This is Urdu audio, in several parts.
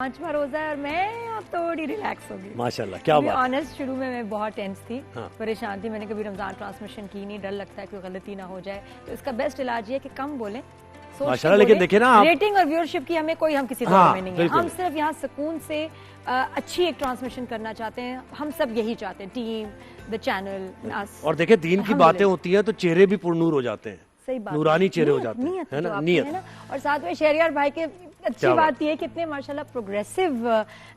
پانچواں روزہ ہے اور میں اب تھوڑی ریلیکس ہو گئی ماشاءاللہ. کیا بات. آنےسٹ شروع میں بہت ٹینس تھی, پریشان تھی, میں نے کبھی رمضان ٹرانسمیشن کی نہیں, ڈر لگتا ہے کوئی غلطی نہ ہو جائے, تو اس کا بیسٹ علاج یہ ہے کہ کم بولیں, ماشاءاللہ. لیکن دیکھیں نا ریٹنگ اور ویورشپ کی ہمیں کوئی ہم کسی دور میں نہیں ہے, ہم صرف یہاں سکون سے اچھی ایک ٹرانسمیشن کرنا چاہتے ہیں, ہم سب یہی چاہتے ہیں, ٹیم, دا چینل. اور دیکھیں دین کی باتیں ہوتی ہیں تو چہرے بھی پر نور ہو جاتے ہیں, نورانی چہرے ہو جاتے ہیں, ہے نا, نیت. اور ساتھ میں شہریار بھائی کے اچھی بات یہ ہے کہ اتنے ماشاءاللہ پروگریسو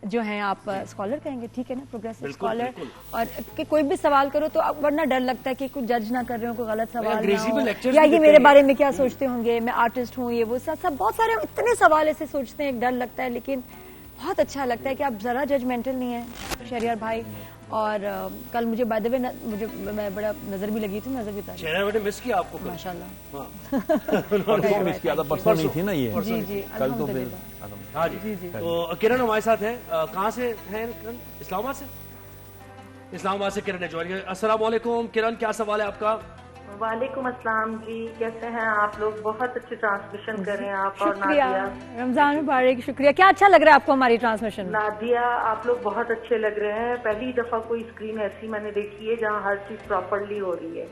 جو ہیں, آپ اسکالر کہیں گے, ٹھیک ہے نا, پروگریسو اسکالر, اور کہ کوئی بھی سوال کرو تو ورنہ ڈر لگتا ہے کہ کچھ جج نہ کر رہے ہوں, کوئی غلط سوال نہ ہو, یا یہ میرے بارے میں کیا سوچتے ہوں گے, میں آرٹسٹ ہوں, یہ وہ سب بہت سارے اتنے سوال ایسے سوچتے ہیں, ایک ڈر لگتا ہے, لیکن بہت اچھا لگتا ہے کہ آپ ذرا ججمنٹل نہیں ہیں شہریار بھائی. اور کل مجھے بائی دا وے مجھے میں بڑا نظر بھی لگی تھی, نظر بھی تھا شہریار بھائی نے مس کیا آپ کو ماشاءاللہ. مس کیا تھا, پرسوں نہیں تھی نا یہ, جی جی کل تو پھر. ہاں جی. تو کرن ہمارے ساتھ ہیں, کہاں سے ہیں کرن؟ اسلام آباد سے. اسلام آباد سے کرن نے جوائن کیا. السلام علیکم کرن, کیا سوال ہے آپ کا؟ وعلیکم السلام جی, کیسے ہیں آپ لوگ؟ بہت اچھی ٹرانسمیشن کر رہے ہیں آپ. اور شکریہ, نادیہ, رمضان مبارک, شکریہ. کیا اچھا لگ رہا ہے آپ کو ہماری ٹرانسمیشن؟ نادیہ آپ لوگ بہت اچھے لگ رہے ہیں. پہلی دفعہ کوئی اسکرین ایسی میں نے دیکھی ہے جہاں ہر چیز پراپرلی ہو رہی ہے,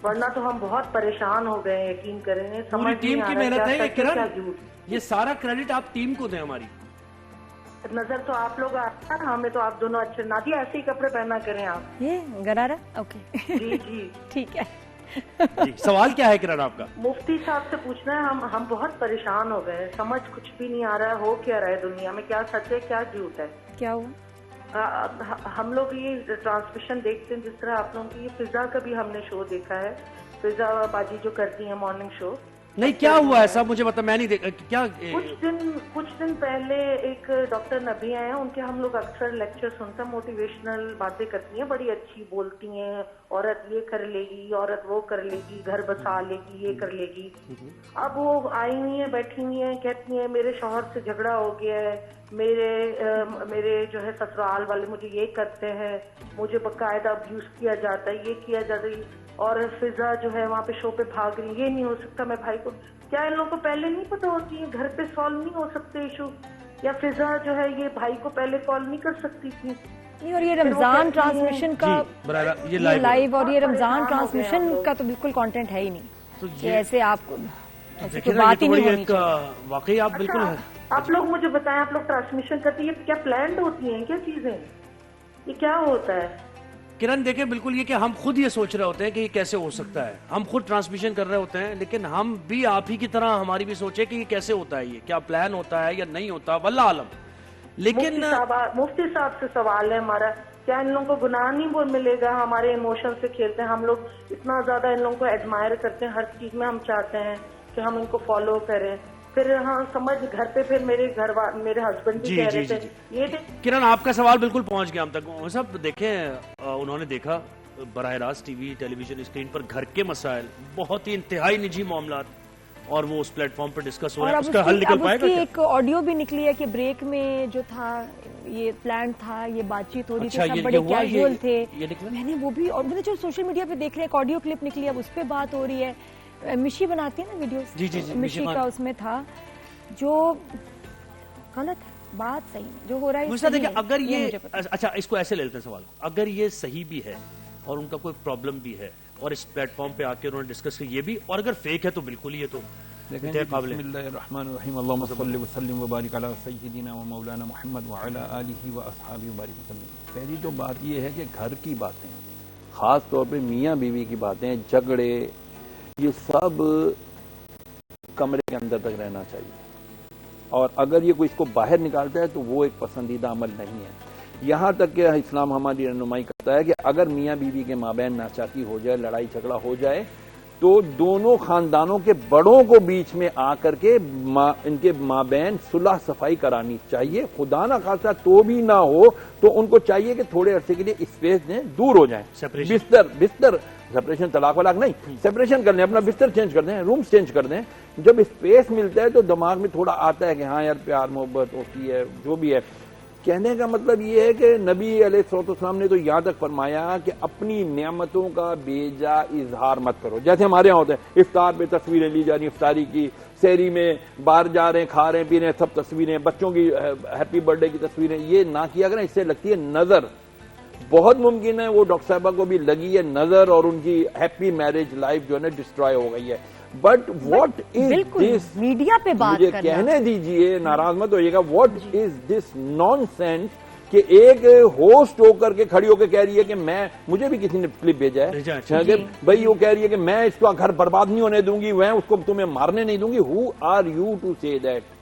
ورنہ تو ہم بہت پریشان ہو گئے ہیں, یقین کریں. پوری ٹیم کی محنت ہے یہ کرن, یہ سارا کریڈٹ آپ ٹیم کو دیں. ہماری نظر تو آپ لوگ آتا ہے, ہمیں تو آپ دونوں اچھے. نادیہ ایسے ہی کپڑے پہنا کریں آپ. یہ گرارا, اوکے جی جی ٹھیک ہے. جی, سوال کیا ہے کرن آپ کا؟ مفتی صاحب سے پوچھنا ہے, ہم بہت پریشان ہو گئے ہیں, سمجھ کچھ بھی نہیں آ رہا ہے, ہو کیا رہا ہے دنیا میں, کیا سچ ہے کیا جھوٹ ہے. کیا ہوا؟ ہم لوگ یہ ٹرانسمیشن دیکھتے ہیں, جس طرح آپ لوگوں کی یہ فضا کا بھی ہم نے شو دیکھا ہے, فضا باجی جو کرتی ہیں مارننگ شو. نہیں, کیا ہوا ایسا مجھے بتا, میں نہیں دیکھا کیا. کچھ دن پہلے ایک ڈاکٹر نبی آئے ہیں, ان کے ہم لوگ اکثر لیکچر سنتے ہیں, موٹیویشنل باتیں کرتی ہیں, بڑی اچھی بولتی ہیں, عورت یہ کر لے گی, عورت وہ کر لے گی, گھر بسا لے گی, یہ کر لے گی. اب وہ آئی ہوئی ہیں, بیٹھی ہوئی ہیں, کہتی ہیں میرے شوہر سے جھگڑا ہو گیا ہے, میرے جو ہے سسرال والے مجھے یہ کرتے ہیں, مجھے باقاعدہ ابیوز کیا جاتا ہے, یہ کیا جاتا ہے. اور فضا جو ہے وہاں پہ شو پہ بھاگ رہی, یہ نہیں ہو سکتا. میں بھائی کو, کیا ان لوگوں کو پہلے نہیں پتا ہوتی ہے گھر پہ سالو نہیں ہو سکتے ایشو, یا فضا جو ہے یہ بھائی کو پہلے کال نہیں کر سکتی تھی؟ نہیں, اور یہ رمضان ٹرانسمیشن کا یہ لائیو, اور یہ رمضان ٹرانسمیشن کا تو بالکل کانٹینٹ ہے ہی نہیں کہ ایسے آپ کو بات ہی نہیں ہونی چاہیے. واقعی آپ بالکل. آپ لوگ مجھے بتائیں, آپ لوگ ٹرانسمیشن کرتے ہیں, کیا پلانڈ ہوتی ہیں, کیا چیزیں, یہ کیا ہوتا ہے؟ کرن دیکھیں, بالکل یہ کہ ہم خود یہ سوچ رہے ہوتے ہیں کہ یہ کیسے ہو سکتا ہے, ہم خود ٹرانسمیشن کر رہے ہوتے ہیں, لیکن ہم بھی آپ ہی کی طرح ہماری بھی سوچے کہ یہ کیسے ہوتا ہے, یہ کیا پلان ہوتا ہے یا نہیں ہوتا, واللہ عالم. لیکن مفتی صاحب سے سوال ہے ہمارا, کیا ان لوگوں کو گناہ نہیں ملے گا؟ ہمارے ایموشن سے کھیلتے ہیں, ہم لوگ اتنا زیادہ ان لوگوں کو ایڈمائر کرتے ہیں, ہر چیز میں ہم چاہتے ہیں کہ ہم ان کو فالو کریں. پھر ہاں سمجھ, گھر پہ پھر میرے ہسبینڈ بھی کہہ رہے تھے یہ. کرن آپ کا سوال بالکل پہنچ گیا ہم تک. سب دیکھیں, انہوں نے دیکھا براہ راست ٹی وی ٹیلی ویژن اسکرین پر گھر کے مسائل, بہت ہی انتہائی نجی معاملات, اور وہ اس پلیٹ فارم پر ڈسکس ہو رہے ہیں, اس کا حل نکل پائے گا کیا؟ ایک آڈیو بھی نکلی ہے کہ بریک میں جو تھا یہ پلان تھا, یہ بات چیت ہو رہی تھی, سب بڑے کیجول تھے. میں نے وہ بھی, اور میں نے جو سوشل میڈیا پہ دیکھ رہے ہیں, ایک آڈیو کلپ نکلی, اب اس پہ بات ہو رہی ہے. مشی بناتی ہے نا ویڈیوز, مشی کا اس میں تھا, جو غلط ہے, بات صحیح ہے, جو ہو رہا ہے. اگر یہ اچھا, اس کو ایسے لے لیتے ہیں سوال, اگر یہ صحیح بھی ہے اور ان کا کوئی پرابلم بھی ہے, اور اس پلیٹ فارم پہ آ کے انہوں نے ڈسکس کیا یہ بھی, اور اگر فیک ہے تو بالکل ہی یہ تو قابل. بسم اللہ الرحمن الرحیم, اللہم صلی وسلم وبارک علی سیدنا و مولانا محمد وعلی آلہ و اصحابہ وبارک وسلم. پہلی تو بات یہ ہے کہ گھر کی باتیں, خاص طور پہ میاں بیوی کی باتیں, جھگڑے, یہ سب کمرے کے اندر تک رہنا چاہیے, اور اگر یہ کوئی اس کو باہر نکالتا ہے تو وہ ایک پسندیدہ عمل نہیں ہے. یہاں تک کہ اسلام ہماری رہنمائی کرتا ہے کہ اگر میاں بیوی کے مابین ناچاکی ہو جائے, لڑائی جھگڑا ہو جائے, تو دونوں خاندانوں کے بڑوں کو بیچ میں آ کر کے ان کے مابین صلح صفائی کرانی چاہیے. خدا نہ خاصا تو بھی نہ ہو تو ان کو چاہیے کہ تھوڑے عرصے کے لیے اسپیس دیں, دور ہو جائیں. بستر سپریشن, طلاق ولاق نہیں, سپریشن کر لیں, اپنا بستر چینج کر دیں, روم چینج کر دیں. جب اسپیس ملتا ہے تو دماغ میں تھوڑا آتا ہے کہ ہاں یار پیار محبت ہوتی ہے, جو بھی ہے. کہنے کا مطلب یہ ہے کہ نبی علیہ السلام نے تو یہاں تک فرمایا کہ اپنی نعمتوں کا بیجا اظہار مت کرو. جیسے ہمارے یہاں ہوتے ہیں افطار پہ تصویریں لی جا رہی, افطاری کی, سحری میں باہر جا رہے ہیں, کھا رہے ہیں, پی رہے ہیں, سب تصویریں, بچوں کی ہیپی برتھ ڈے کی تصویریں, یہ نہ کیا کریں. اس سے لگتی ہے نظر. بہت ممکن ہے وہ ڈاکٹر صاحبہ کو بھی لگی ہے نظر اور ان کی ہیپی میرج لائف جو ہے نا ڈسٹرائے ہو گئی ہے. But what is this, media پہ بات مجھے کرنا, کہنے دیجئے, ناراض مت ہوئیے گا, what is this nonsense کہ ایک ہوسٹ ہو کر کے کھڑی ہو کے کہہ رہی ہے کہ میں, مجھے بھی کسی نے کلپ بھیجا ہے کہ بھائی وہ کہہ رہی ہے کہ میں اس کا گھر برباد نہیں ہونے دوں گی, میں اس کو تمہیں مارنے نہیں دوں گی. ہو آر یو ٹو سے دیٹ؟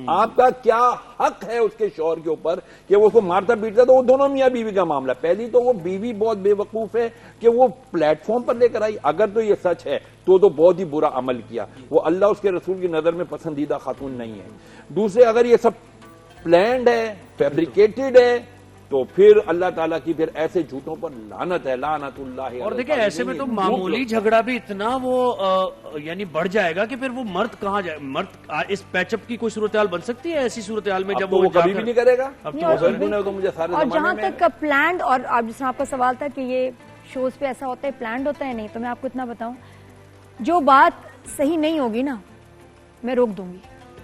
آپ کا کیا حق ہے اس کے شوہر کے اوپر کہ وہ اس کو مارتا پیٹتا؟ تو وہ دونوں میاں بیوی کا معاملہ. پہلی تو وہ بیوی بہت بے وقوف ہے کہ وہ پلیٹ فارم پر لے کر آئی. اگر تو یہ سچ ہے تو بہت ہی برا عمل کیا. وہ اللہ اس کے رسول کی نظر میں پسندیدہ خاتون نہیں ہے. دوسرے, اگر یہ سب پلانڈ ہے, فیبریکیٹڈ ہے, تو پھر اللہ تعالیٰ کی پھر ایسے جھوٹوں پر لعنت ہے, لعنت اللہ. اور دیکھیں ایسے میں تو معمولی جھگڑا بھی اتنا وہ یعنی بڑھ جائے گا کہ پھر وہ مرد کہاں جائے. مرد اس پیچ اپ کی کوئی صورتحال بن سکتی ہے ایسی صورتحال میں جب وہ کبھی بھی نہیں کرے گا. اور جہاں تک پلانڈ, اور جس میں آپ کا سوال تھا کہ یہ شوز پہ ایسا ہوتا ہے پلانڈ ہوتا ہے, نہیں, تو میں آپ کو اتنا بتاؤں, جو بات صحیح نہیں ہوگی نا میں روک دوں گی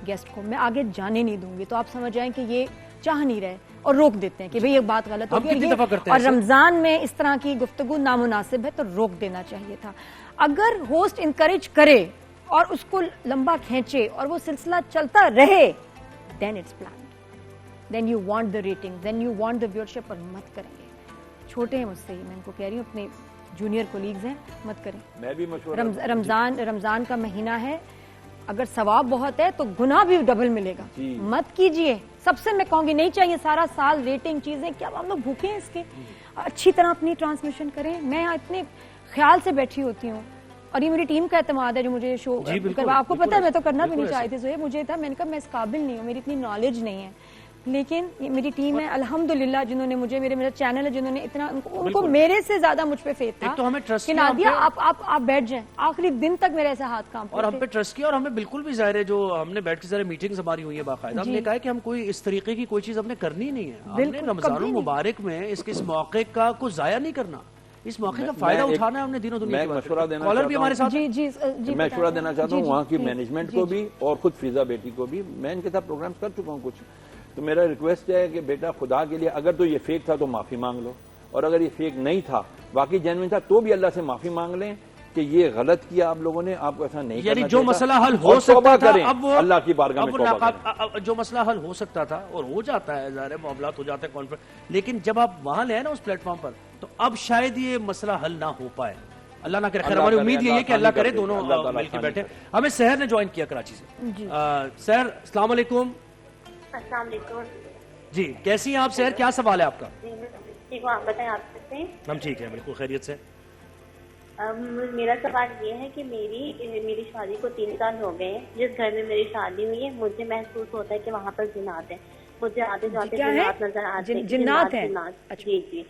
گیسٹ کو, میں آگے جانے نہیں دوں گی. تو آپ سمجھ جائیں کہ یہ چاہ نہیں رہے اور روک دیتے ہیں کہ بھئی یہ بات غلط ہوگی, اور رمضان میں اس طرح کی گفتگو نامناسب ہے تو روک دینا چاہیے تھا. اگر ہوسٹ انکریج کرے اور اس کو لمبا کھینچے اور وہ سلسلہ چلتا رہے, then it's planned, then you want the ratings, then you want the viewership, اور مت کریں گے. چھوٹے ہیں مجھ سے ہی, میں ان کو کہہ رہی ہوں, اپنے جونیئر کولیگز ہیں, مت کریں. میں بھی رمضان کا مہینہ ہے, اگر ثواب بہت ہے تو گناہ بھی ڈبل ملے گا. مت کیجئے. سب سے میں کہوں گی نہیں چاہیے سارا سال ریٹنگ چیزیں, کیا ہم لوگ بھوکے ہیں اس کے. اچھی طرح اپنی ٹرانسمیشن کریں. میں اتنے خیال سے بیٹھی ہوتی ہوں اور یہ میری ٹیم کا اعتماد ہے جو مجھے شو, آپ کو پتا ہے میں تو کرنا بھی نہیں چاہتی تھی, مجھے تھا, میں نے کہا میں اس قابل نہیں ہوں, میری اتنی نالج نہیں ہے, لیکن یہ میری ٹیم ہے الحمدللہ جنہوں نے مجھے, میرا چینل ہے جنہوں نے اتنا, ان کو میرے سے زیادہ مجھ پہ فیتھ تھا کہ نادیہ آپ بیٹھ جائیں. آخری دن تک میرے ایسا ہاتھ کام اور ہم پہ ٹرسٹ کیا, اور ہمیں بالکل بھی ظاہر ہے جو ہم نے بیٹھ کے سارے میٹنگز ہماری ہوئی ہیں باقاعدہ, ہم نے کہا کہ ہم کوئی اس طریقے کی کوئی چیز ہم نے کرنی نہیں ہے. ہم نے رمضان المبارک میں اس موقع کا کوئی ضائع نہیں کرنا, اس موقع کا فائدہ اٹھانا ہے ہم نے دنوں دنیا کی. کالر بھی ہمارے ساتھ, میں مشورہ دینا چاہتا ہوں وہاں کی مینجمنٹ کو بھی اور خود فضا بیٹی کو بھی. میں ان کے ساتھ پروگرامز کر چکا ہوں کچھ, تو میرا ریکویسٹ ہے کہ بیٹا خدا کے لیے اگر تو یہ فیک تھا تو معافی مانگ لو, اور اگر یہ فیک نہیں تھا واقعی جینوئن تھا تو بھی اللہ سے معافی مانگ لیں کہ یہ غلط کیا آپ لوگوں نے, آپ کو ایسا نہیں کرنا یعنی جو مسئلہ حل ہو سکتا تھا اب وہ اللہ کی بارگاہ میں توبہ کریں. جو مسئلہ حل ہو سکتا تھا اور ہو جاتا ہے, ظاہر ہے معاملات ہو جاتے ہیں کانفرنس, لیکن جب آپ وہاں لے نا اس پلیٹ فارم پر, تو اب شاید یہ مسئلہ حل نہ ہو پائے. اللہ نہ کرے. خیر ہماری امید یہ ہے کہ اللہ کرے دونوں مل کے بیٹھے. ہمیں سحر نے جوائن کیا کراچی سے. سحر السلام علیکم. السلام علیکم. جی کیسی ہیں آپ سحر, کیا سوال ہے آپ کا؟ ٹھیک ہوں, آپ بتائیں آپ کیسے ہیں؟ ہم ٹھیک ہیں بالکل خیریت سے. میرا سوال یہ ہے کہ میری شادی کو 3 سال ہو گئے ہیں. جس گھر میں میری شادی ہوئی ہے مجھے محسوس ہوتا ہے کہ وہاں پر جنات ہیں. مجھے آتے جاتے جنات نظر آتے ہیں. جنات ہیں؟ جی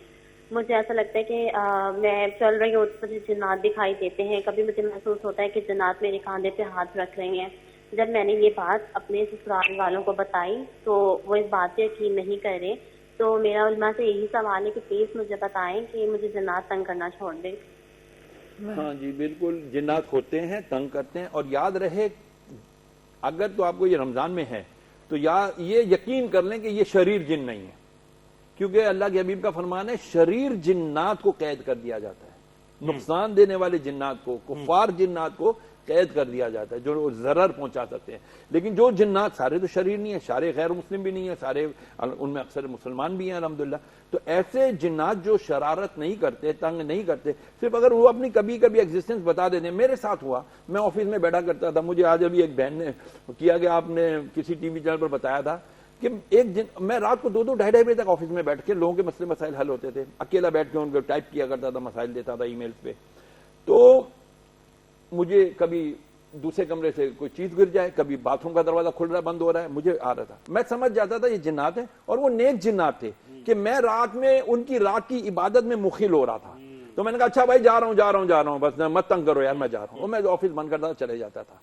مجھے ایسا لگتا ہے کہ میں چل رہی ہوں تو مجھے جنات دکھائی دیتے ہیں. کبھی مجھے محسوس ہوتا ہے کہ جنات میرے کاندھے پہ ہاتھ رکھ رہے ہیں. جب میں نے یہ بات اپنے سسرال والوں کو بتائی تو وہ اس بات سے یقین نہیں کر رہے. تو میرا علماء سے یہی سوال ہے کہ پلیز مجھے بتائیں کہ مجھے جنات تنگ کرنا چھوڑ دیں. ہاں جی بالکل, جنات ہوتے ہیں, تنگ کرتے ہیں. اور یاد رہے اگر تو آپ کو یہ رمضان میں ہے تو یہ یقین کر لیں کہ یہ شریر جن نہیں ہے, کیونکہ اللہ کے حبیب کا فرمان ہے شریر جنات کو قید کر دیا جاتا ہے. نقصان دینے والے جنات کو, کفار جنات کو قید کر دیا جاتا ہے جو ضرر پہنچا سکتے ہیں. لیکن جو جنات سارے تو شریر نہیں ہے, سارے غیر مسلم بھی نہیں ہیں, سارے ان میں اکثر مسلمان بھی ہیں الحمدللہ. تو ایسے جنات جو شرارت نہیں کرتے, تنگ نہیں کرتے, صرف اگر وہ اپنی کبھی کبھی ایگزسٹنس بتا دیتے. میرے ساتھ ہوا, میں آفس میں بیٹھا کرتا تھا, مجھے آج ابھی ایک بہن نے کیا کہ آپ نے کسی ٹی وی چینل پر بتایا تھا کہ میں رات کو 2-2 ڈھائی بجے تک آفس میں بیٹھ کے لوگوں کے مسئلے مسائل حل ہوتے تھے. اکیلا بیٹھ کے ان کو ٹائپ کیا کرتا تھا, مسائل دیتا تھا ای میلز پہ. تو مجھے کبھی دوسرے کمرے سے کوئی چیز گر جائے, کبھی باتھ روم کا دروازہ کھل رہا بند ہو رہا ہے, مجھے آ رہا تھا. میں سمجھ جاتا تھا یہ جنات ہیں, اور وہ نیک جنات تھے کہ میں رات میں ان کی رات کی عبادت میں مخل ہو رہا تھا. تو میں نے کہا اچھا بھائی جا رہا ہوں, بس مت تنگ کرو یار, میں جا رہا ہوں. اور میں آفس بند کرتا تھا, چلے جاتا تھا.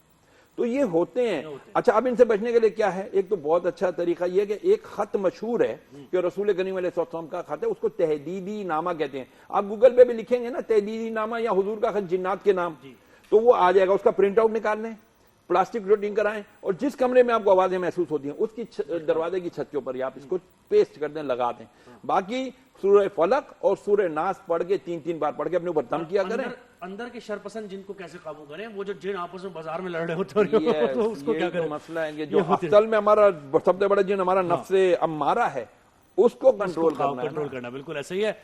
تو یہ ہوتے ہیں. اچھا اب ان سے بچنے کے لیے کیا ہے؟ ایک تو بہت اچھا طریقہ یہ ہے کہ ایک خط مشہور ہے کہ رسول کریم علیہ السلام کا خط ہے, اس کو تحدیدی نامہ کہتے ہیں. آپ گوگل پہ بھی لکھیں گے نا تحدیدی نامہ یا حضور کا خط جنات کے نام, تو وہ آ جائے گا. اس کا پرنٹ آؤٹ نکال لیں, پلاسٹک روٹنگ کرائیں, اور جس کمرے میں آپ کو آوازیں محسوس ہوتی ہیں اس کی دروازے کی چھت کے اوپر آپ اس کو پیسٹ کر دیں, لگا دیں. باقی سورہ فلق اور سورہ ناس پڑھ کے 3 بار پڑھ کے اپنے اوپر دم کیا کریں. اندر کے شرپسند جن کو کیسے قابو کریں, وہ جو جن آپس میں بازار میں لڑ رہے ہوتے ہیں اس کو کیا کریں؟ مسئلہ ہے کہ جو اصل میں ہمارا سب سے بڑا جن ہمارا نفس امارہ ہے اس کو کنٹرول کرنا. بالکل ایسا ہی ہے.